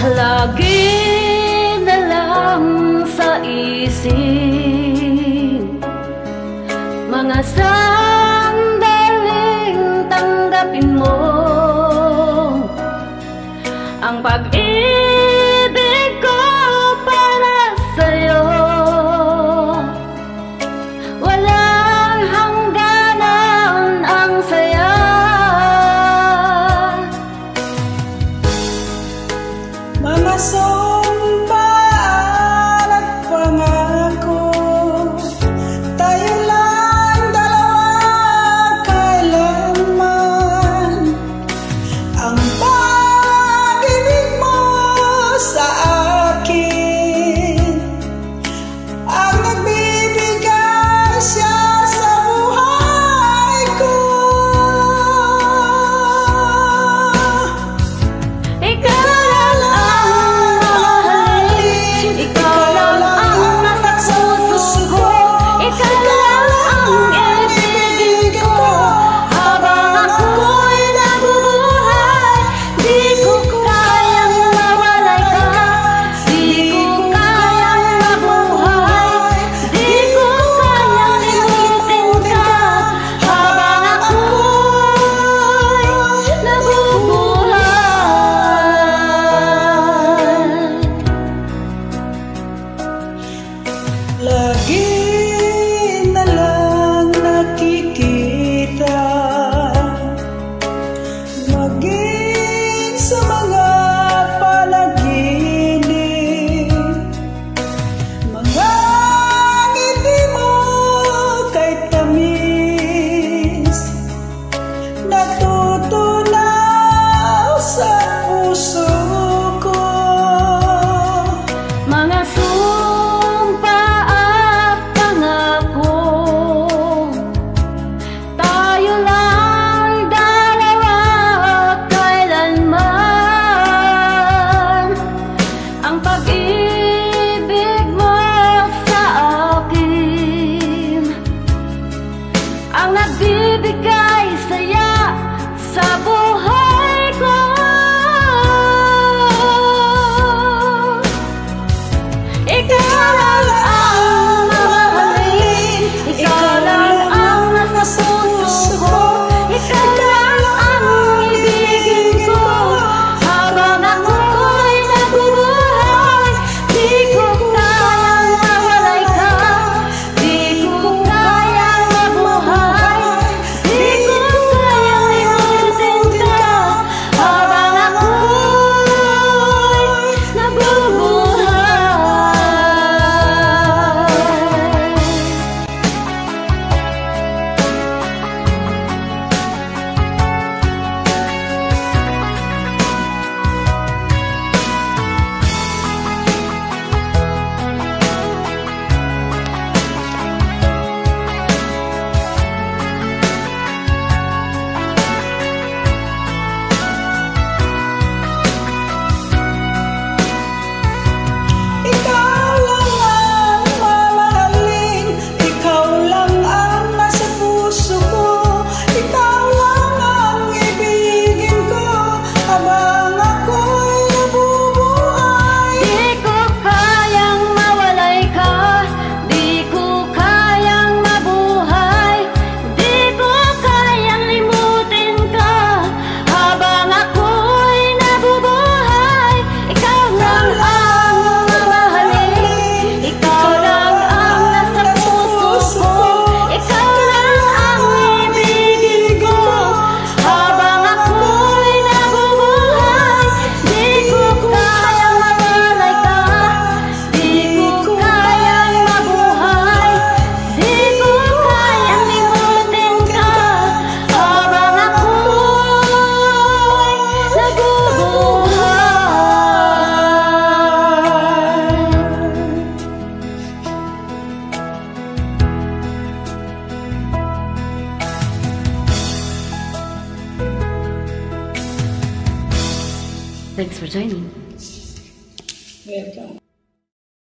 Lagi na lang sa isip mga sandaling tanggapin mo ang pag-ibig ko para sa'yo. Walang hangganan ang saya. Mga sumpaan at pangako, tayo lang dalawa kailanman. Ang pag-ibig mo sa akin ang nagbibigay siya sa buhay ko. Ikaw lagi na lang nakikita, maging sa mga panaginip, mga ngiti mo kay tamis, natutunaw sa puso ko. mga ang nagbibigay saya sa buhay ko. Ikaw lang ang mamahalin, ikaw lang ang nasa puso ko, ikaw lang ang ibigin ko habang ako'y nabubuhay. Di ko kayang mawalay ka, di ko kayang mabuhay, di ko kayang limutin ka habang ako'y nabubuhay. Thanks for joining. Welcome.